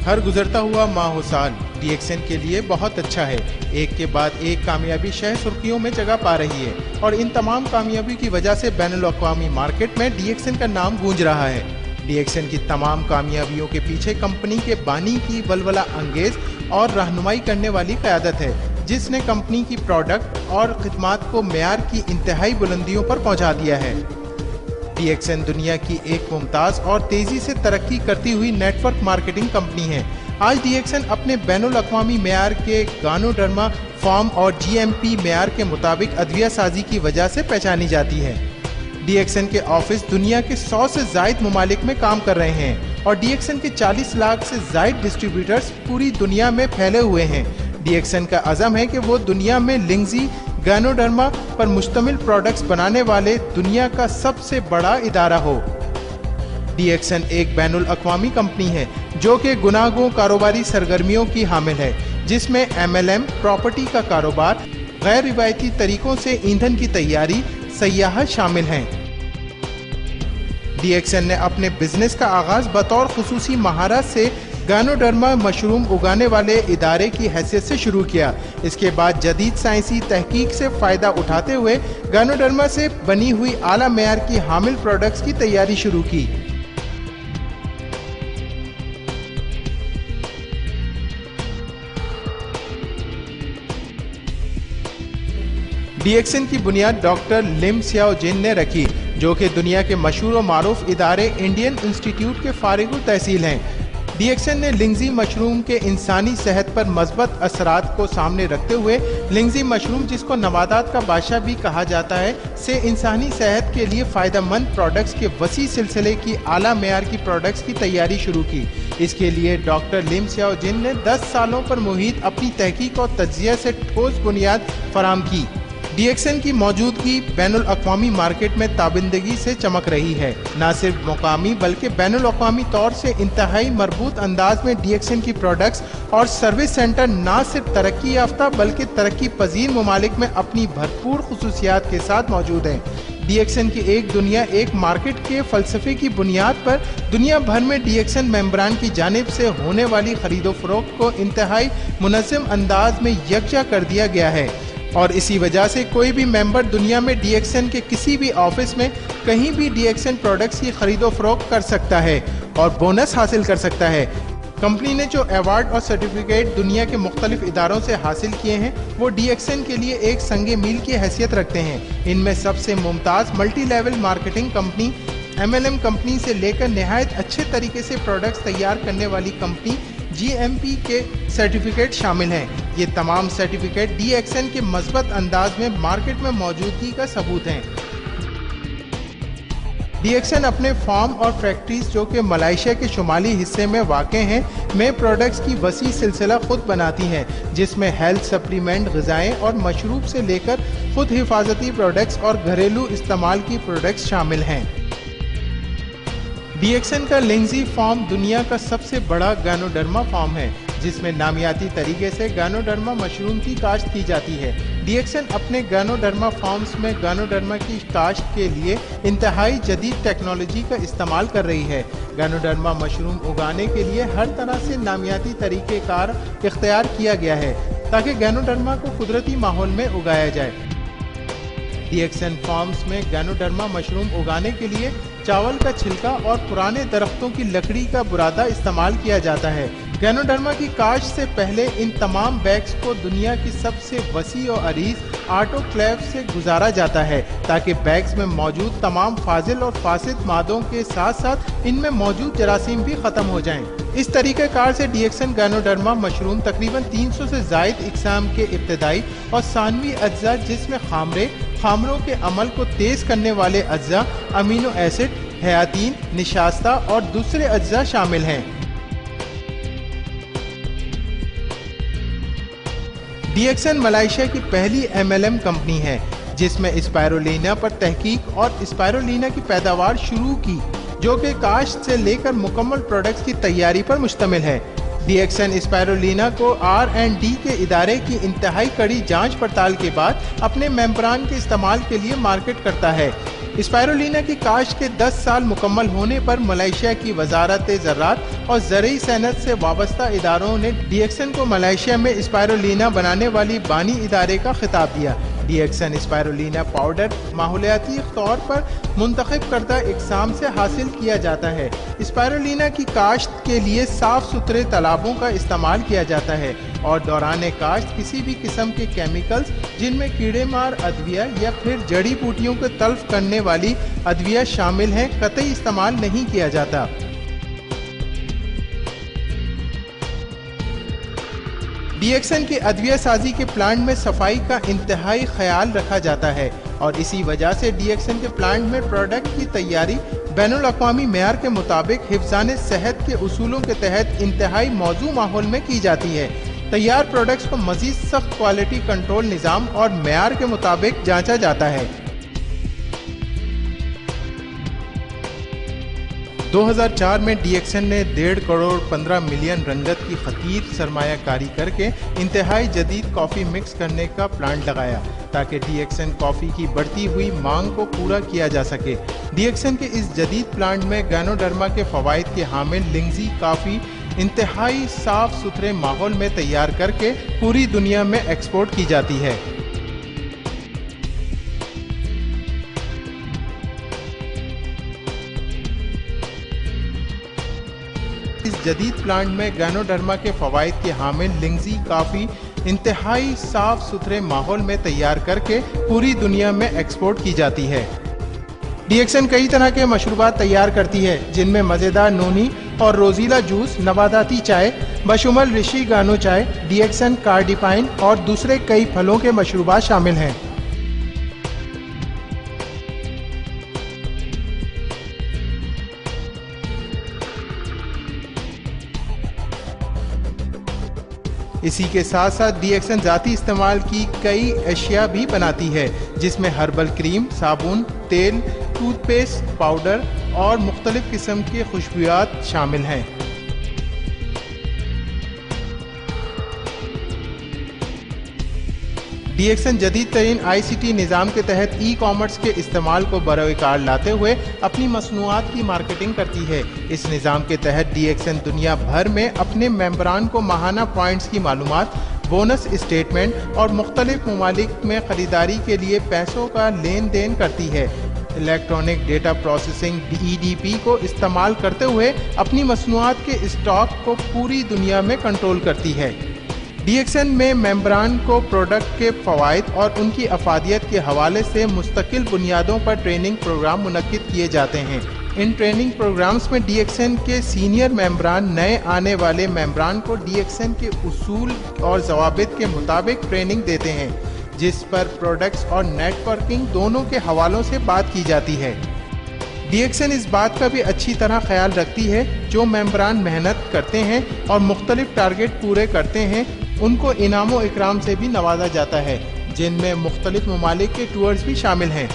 हर गुजरता हुआ माह और साल DXN के लिए बहुत अच्छा है। एक के बाद एक कामयाबी शह सुर्खियों में जगह पा रही है और इन तमाम कामयाबी की वजह से बैनुल-अक़वामी मार्केट में DXN का नाम गूंज रहा है। DXN की तमाम कामयाबियों के पीछे कंपनी के बानी की वलवला अंगेज और रहनुमाई करने वाली क़यादत है, जिसने कंपनी की प्रोडक्ट और खिदमात को मेयार की इंतहाई बुलंदियों पर पहुंचा दिया है। DXN दुनिया की एक मुमताज़ और तेज़ी से तरक्की करती हुई नेटवर्क मार्केटिंग कंपनी है। आज DXN अपने बैनुल-अक़वामी मेयार के गानोडर्मा फार्म और GMP मेयार के मुताबिक अदविया साजी की वजह से पहचानी जाती है। DXN के ऑफिस दुनिया के 100 से ज़ायद ममालिक में काम कर रहे हैं और DXN के 40 लाख से ज़ायद डिस्ट्रीब्यूटर्स पूरी दुनिया में फैले हुए हैं। DXN का अज़म है कि वो दुनिया में लिंगजी गानोडर्मा पर मुश्तमिल प्रोडक्ट्स बनाने वाले दुनिया का सबसे बड़ा इदारा हो। DXN एक बैनुल-अक़वामी कंपनी है जो कि गुनागों कारोबारी सरगर्मियों की हामिल है, जिसमें MLM, प्रॉपर्टी का कारोबार, गैर रिवायती तरीकों से ईंधन की तैयारी, सयाहत शामिल हैं। DXN ने अपने बिजनेस का आगाज बतौर खुसूसी महारत से गानोडर्मा मशरूम उगाने वाले इदारे की हैसियत से शुरू किया। इसके बाद जदीद साइंसी तहकीक से फ़ायदा उठाते हुए गानोडर्मा से बनी हुई आला मेयार की हामिल प्रोडक्ट्स की तैयारी शुरू की। DXN की बुनियाद डॉक्टर लिम सियाओ जिन ने रखी, जो कि दुनिया के मशहूर और मारूफ इदारे इंडियन इंस्टीट्यूट के फारिगुल तहसील हैं। DXN ने लिंगजी मशरूम के इंसानी सेहत पर मस्बत असरात को सामने रखते हुए लिंगजी मशरूम, जिसको नबातात का बादशाह भी कहा जाता है, से इंसानी सेहत के लिए फ़ायदेमंद प्रोडक्ट्स के वसी सिलसिले की आला मेयार की प्रोडक्ट्स की तैयारी शुरू की। इसके लिए डॉक्टर लिम सियाओ जिन ने 10 सालों पर मुहित अपनी तहकीक और तज्ज़िया से ठोस बुनियाद फराम की। DXN की मौजूदगी बैनुल-अक़वामी मार्केट में ताबिंदगी से चमक रही है। न सिर्फ मुकामी बल्कि बैनुल-अक़वामी तौर से इंतहाई मरबूत अंदाज में DXN की प्रोडक्ट्स और सर्विस सेंटर न सिर्फ तरक्की याफ्ता बल्कि तरक्की पजीर ममालिक में अपनी भरपूर खुसूसियात के साथ मौजूद हैं। DXN की एक दुनिया एक मार्केट के फ़लसफ़े की बुनियाद पर दुनिया भर में DXN मेंबरान की जानिब से होने वाली खरीदो फरोख्त को इंतहाई मुनज़्ज़म अंदाज में यकजा कर दिया गया है और इसी वजह से कोई भी मेंबर दुनिया में DXN के किसी भी ऑफिस में कहीं भी DXN प्रोडक्ट्स की खरीदो फरोख्त कर सकता है और बोनस हासिल कर सकता है। कंपनी ने जो अवार्ड और सर्टिफिकेट दुनिया के मुख्तलिफ इदारों से हासिल किए हैं, वो DXN के लिए एक संगे मील की हैसियत रखते हैं। इनमें सबसे Mumtaz multi level marketing company, MLM company से लेकर नहायत अच्छे तरीके से प्रोडक्ट्स तैयार करने वाली कंपनी GMP के सर्टिफिकेट शामिल हैं। ये तमाम सर्टिफिकेट DXN के मज़बूत अंदाज में मार्केट में मौजूदगी का सबूत हैं। DXN अपने फार्म और फैक्ट्रीज, जो कि मलेशिया के शुमाली हिस्से में वाक़ हैं, में प्रोडक्ट्स की वसी सिलसिला खुद बनाती हैं, जिसमें हेल्थ सप्लीमेंट, ग़िज़ाएँ और मशरूब से लेकर खुद हिफाजती प्रोडक्ट्स और घरेलू इस्तेमाल की प्रोडक्ट्स शामिल हैं। DXN का लिंगजी फार्म दुनिया का सबसे बड़ा गानोडर्मा फार्म है, जिसमें नामियाती तरीके से गानोडर्मा मशरूम की काश्त की जाती है। DXN अपने गानोडर्मा फार्म्स में गानोडर्मा की काश्त के लिए इंतहाई जदीद टेक्नोलॉजी का इस्तेमाल कर रही है। गानोडर्मा मशरूम उगाने के लिए हर तरह से नामियाती तरीक़ेकार इख्तियार किया गया है ताकि गानोडर्मा को कुदरती माहौल में उगाया जाए। DXN फार्म्स में गानोडर्मा मशरूम उगाने के लिए चावल का छिलका और पुराने दरख्तों की लकड़ी का बुरादा इस्तेमाल किया जाता है। गानोडर्मा की काश्त से पहले इन तमाम बैग्स को दुनिया की सबसे वसी और अरीज ऑटोक्लेव से गुजारा जाता है ताकि बैग्स में मौजूद तमाम फाजिल और फासिद मादों के साथ साथ इनमें मौजूद जरासीम भी ख़त्म हो जाएं। इस तरीक़ेकार से DXN गानोडर्मा मशरूम तकरीबन 300 से ज़ायद इक़साम के इब्तदाई और सानवी अज्जा, जिसमें खामरों के अमल को तेज़ करने वाले अज्जा, अमीनो एसिड, हयातीन, निशास्ता और दूसरे अज्जा शामिल हैं। DXN मलेशिया की पहली MLM कंपनी है जिसमें स्पायरुलिना पर तहकीक और स्पायरुलिना की पैदावार शुरू की, जो कि काश्त से लेकर मुकम्मल प्रोडक्ट्स की तैयारी पर मुश्तमिल है। DXN स्पायरुलिना को R&D के इदारे की इंतहाई कड़ी जांच पड़ताल के बाद अपने मेंबरान के इस्तेमाल के लिए मार्केट करता है। اسپائرولینا کی کاشت کے 10 سال مکمل ہونے پر ملائیشیا کی وزارت زراعت اور زرعی صنعت سے وابستہ اداروں نے ڈی ایکسن کو ملائیشیا میں اسپائرولینا بنانے والی بانی ادارے کا خطاب دیا۔ ڈی ایکسن اسپائرولینا پاؤڈر ماحولیاتی طور پر منتخب کردہ اقسام سے حاصل کیا جاتا ہے۔ اسپائرولینا کی کاشت کے لیے صاف ستھرے تالابوں کا استعمال کیا جاتا ہے اور دوران کاشت کسی بھی قسم کے کیمیکلز جن میں کیڑے مار ادویہ یا پھر جڑی بوٹیوں کو تلف کرنے والی ادویہ شامل ہیں قطعی استعمال نہیں کیا جاتا۔ ڈی ایکسن کی ادویہ سازی کے پلانٹ میں صفائی کا انتہائی خیال رکھا جاتا ہے اور اسی وجہ سے ڈی ایکسن کے پلانٹ میں پروڈکٹ کی تیاری بین الاقوامی معیار کے مطابق حفظان صحت کے اصولوں کے تحت انتہائی موزوں ماحول میں کی جاتی ہے۔ تیار پروڈکٹس کو مزید سخت کوالٹی کنٹرول نظام اور معیار کے مطابق جانچا جاتا ہے۔ 2004 میں ڈی ایکسن نے 1.5 کروڑ 15 ملین رنگت کی خطیر سرمایہ کاری کر کے انتہائی جدید کافی مکس کرنے کا پلانٹ لگایا تاکہ ڈی ایکسن کافی کی بڑھتی ہوئی مانگ کو پورا کیا جا سکے۔ ڈی ایکسن کے اس جدید پلانٹ میں گینوڈرما کے فوائد کے حامل لنگزی کافی انتہائی صاف ستھرے ماحول میں تیار کر کے پوری دنیا میں ایکسپورٹ کی جاتی ہے۔ اس جدید پلانٹ میں گینوڈرما کے فوائد کے حامل لنگزی کافی انتہائی صاف ستھرے ماحول میں تیار کر کے پوری دنیا میں ایکسپورٹ کی جاتی ہے۔ ڈی ایکسن کئی طرح کے مشروبات تیار کرتی ہے جن میں مزیدار نونی اور روزیلا جوس، نباتاتی چائے بشمول رشی گانو چائے، ڈی ایکسن کارڈیپائن اور دوسرے کئی پھلوں کے مشروبات شامل ہیں۔ اسی کے ساتھ ساتھ ڈی ایکسن ذاتی استعمال کی کئی اشیاء بھی بناتی ہے جس میں ہربل کریم، صابن، تیل، ٹوتھ پیسٹ، پاؤڈر اور مختلف قسم کے خوشبویات شامل ہیں۔ ڈی ایکسن جدید ترین آئی سی ٹی نظام کے تحت ای کامرس کے استعمال کو بروئے کار لاتے ہوئے اپنی مصنوعات کی مارکیٹنگ کرتی ہے۔ اس نظام کے تحت ڈی ایکسن دنیا بھر میں اپنے ممبران کو ماہانہ پوائنٹس کی معلومات، بونس اسٹیٹمنٹ اور مختلف ممالک میں خریداری کے لیے پیسوں کا لین دین کرتی ہے۔ Electronic data processing E D P کو استعمال کرتے ہوئے اپنی مصنوعات کے اسٹاک کو پوری دنیا میں کنٹرول کرتی ہے۔ ڈی ایکسن میں ممبران کو پروڈکٹ کے فوائد اور ان کی افادیت کے حوالے سے مستقل بنیادوں پر ٹریننگ پروگرام منعقد کیے جاتے ہیں۔ ان ٹریننگ پروگرامز میں ڈی ایکسن کے سینئر ممبران نئے آنے والے ممبران کو ڈی ایکسن کے اصول اور ضوابط کے مطابق ٹریننگ دیتے ہیں جس پر پروڈکٹس اور نیٹ ورکنگ دونوں کے حوالوں سے بات کی جاتی ہے۔ ڈی ایکسن اس بات کا بھی اچھی طرح خیال رکھتی ہے جو ممبران محنت کرتے ہیں اور مختلف ٹارگٹ پورے کرتے ہیں ان کو انعام و اکرام سے بھی نوازا جاتا ہے جن میں مختلف ممالک کے ٹورز بھی شامل ہیں۔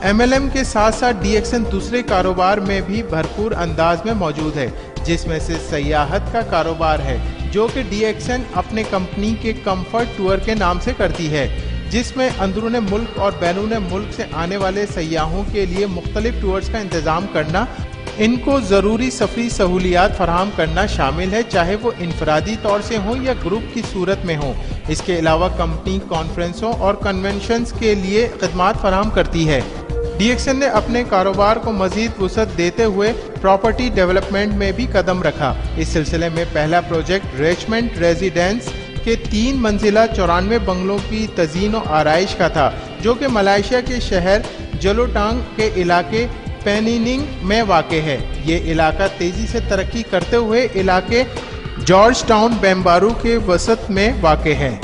ایم ایل ایم کے ساتھ ساتھ ڈی ایکسن دوسرے کاروبار میں بھی بھرپور انداز میں موجود ہے جس میں سے سیاحت کا کاروبار ہے جو کہ ڈی ایکسن اپنے کمپنی کے کمفرٹ ٹور کے نام سے کرتی ہے جس میں اندرون ملک اور بیرون ملک سے آنے والے سیاحوں کے لیے مختلف ٹورز کا انتظام کرنا، ان کو ضروری سفری سہولیات فراہم کرنا شامل ہے چاہے وہ انفرادی طور سے ہوں یا گروپ کی صورت میں ہوں۔ اس کے علاوہ کمپنی کانفرنسوں اور کنونشنز کے لیے خدمات فراہم کرتی ہے۔ ڈی ایکسن نے اپنے کاروبار کو مزید وسعت دیتے ہوئے پراپرٹی ڈیولپمنٹ میں بھی قدم رکھا۔ اس سلسلے میں پہلا پروجیکٹ ریچمنڈ ریزیڈنس کے 3 منزلہ 94 بنگلوں کی تزئین و آرائش کا تھا جو کہ ملائیشیا کے شہر جلوٹانگ کے علاقے پینیننگ میں واقع ہے۔ یہ علاقہ تیزی سے ترقی کرتے ہوئے علاقے جارج ٹاؤن بیمبارو کے وسط میں واقع ہے۔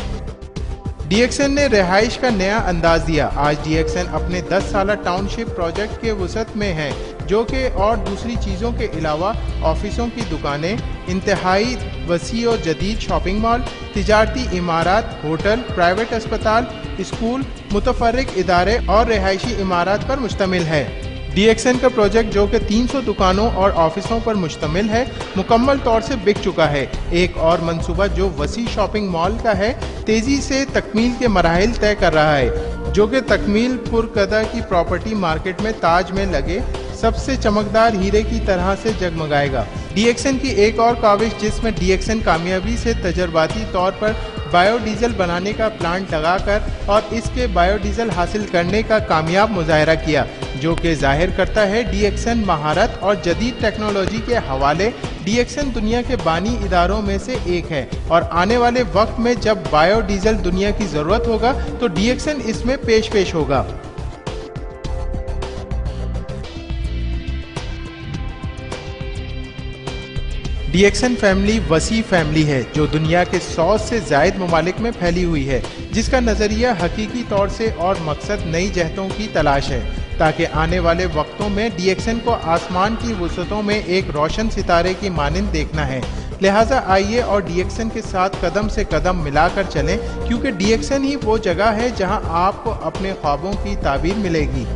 ڈی ایکسن نے رہائش کا نیا انداز دیا۔ آج ڈی ایکسن اپنے 10 سالہ ٹاؤن شپ پروجیکٹ کے وسط میں ہے جو کہ اور دوسری چیزوں کے علاوہ آفسوں کی دکانیں، انتہائی وسیع و جدید شاپنگ مال، تجارتی عمارات، ہوٹل، پرائیویٹ اسپتال، اسکول، متفرق ادارے اور رہائشی عمارات پر مشتمل ہے۔ DXN का प्रोजेक्ट जो कि 300 दुकानों और ऑफिसों पर मुश्तमिल है, मुकम्मल तौर से बिक चुका है। एक और मंसूबा जो वसी शॉपिंग मॉल का है, तेजी से तकमील के मराहिल तय कर रहा है, जो कि तकमील पुरकदा की प्रॉपर्टी मार्केट में ताज में लगे सबसे चमकदार हीरे की तरह से जगमगाएगा। DXN की एक और काविश जिसमें DXN कामयाबी से तजर्बाती तौर पर बायोडीजल बनाने का प्लांट लगाकर और इसके बायोडीजल हासिल करने का कामयाब मुजाहरा किया, जो कि जाहिर करता है DXN महारत और जदीद टेक्नोलॉजी के हवाले DXN दुनिया के बानी इदारों में से एक है और आने वाले वक्त में जब बायोडीजल दुनिया की ज़रूरत होगा तो DXN इसमें पेश होगा। DXN फैमिली वसी फैमिली है जो दुनिया के 100 से ज़ायद ममालिक में फैली हुई है, जिसका नज़रिया हकीकी तौर से और मकसद नई जहतों की तलाश है ताकि आने वाले वक्तों में DXN को आसमान की वसअतों में एक रोशन सितारे की मानिंद देखना है। लिहाजा आइए और DXN के साथ कदम से कदम मिलाकर चलें, क्योंकि DXN ही वो जगह है जहां आपको अपने ख्वाबों की ताबीर मिलेगी।